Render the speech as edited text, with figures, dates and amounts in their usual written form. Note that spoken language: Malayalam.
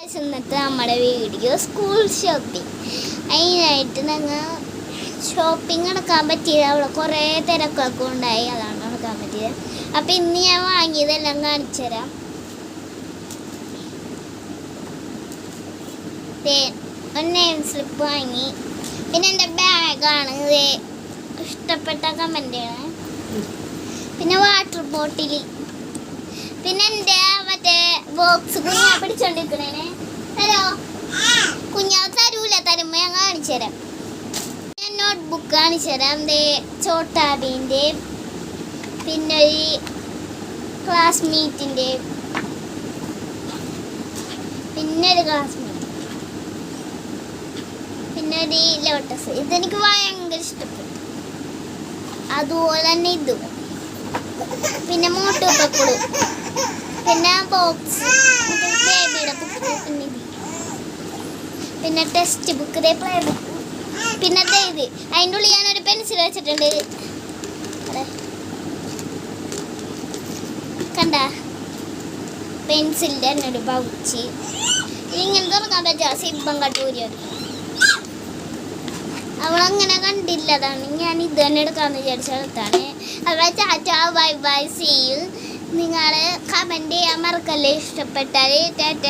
ഇന്നത്തെ നമ്മുടെ വീഡിയോ സ്കൂൾ ഷോപ്പിംഗ്. അതിനായിട്ട് ഞങ്ങൾ ഷോപ്പിംഗ് നടക്കാൻ പറ്റിയത് അവിടെ കുറേ തിരക്കൊക്കെ ഉണ്ടായി, അതാണ് നടക്കാൻ പറ്റിയത്. അപ്പം ഇന്ന് ഞാൻ വാങ്ങിയതെല്ലാം കാണിച്ചു തരാം. ഒരു നെയിം സ്ലിപ്പ് വാങ്ങി, പിന്നെ എൻ്റെ ബാഗാണ് ഇഷ്ടപ്പെട്ട കമൻ്റാണ്, പിന്നെ വാട്ടർ ബോട്ടിൽ, പിന്നെ എൻ്റെ മറ്റേ ബോക്സ് കുഞ്ഞാ പിടിച്ചോണ്ടിരിക്കണേ. തരോ? കുഞ്ഞാ തരൂല, തരുമ്പോ ഞാൻ കാണിച്ചു തരാം. ഞാൻ നോട്ട്ബുക്ക് കാണിച്ചു തരാം. ചോട്ടാബീൻ്റെ, പിന്നെ ഒരു ക്ലാസ്മേറ്റിൻ്റെ, പിന്നെ ഒരു ക്ലാസ്മേറ്റ്, പിന്നെ ഒരു ലോട്ടസ്. ഇതെനിക്ക് ഭയങ്കര ഇഷ്ടപ്പെട്ടു. അതുപോലെ തന്നെ ഇതും, പിന്നെ മോട്ടു പപ്പുളു, പിന്നെ ബോക്സ് ബേബിയുടെ ബുക്ക്, പിന്നെ ടെക്സ്റ്റ് ബുക്ക്, പ്ലേ ബുക്ക്, പിന്നെ ഇത് അതിൻ്റെ ഉള്ളിൽ ഞാനൊരു പെൻസിൽ വെച്ചിട്ടുണ്ട്. കണ്ട പെൻസിലിൻ്റെ തന്നെ ഒരു പൗച്ച്. ഇങ്ങനെ തുറക്കാൻ പറ്റുക സിബം കട്ടൂരിയാണ്. അവളങ്ങനെ കണ്ടില്ലതാണ്, ഞാൻ ഇത് തന്നെ എടുക്കാമെന്ന് വിചാരിച്ചെടുത്താണ്. അവളെ tata, bye bye, see you. നിങ്ങൾ കമൻറ്റ് ചെയ്യാൻ മറക്കല്ലേ. ഇഷ്ടപ്പെട്ടാൽ ടാറ്റ.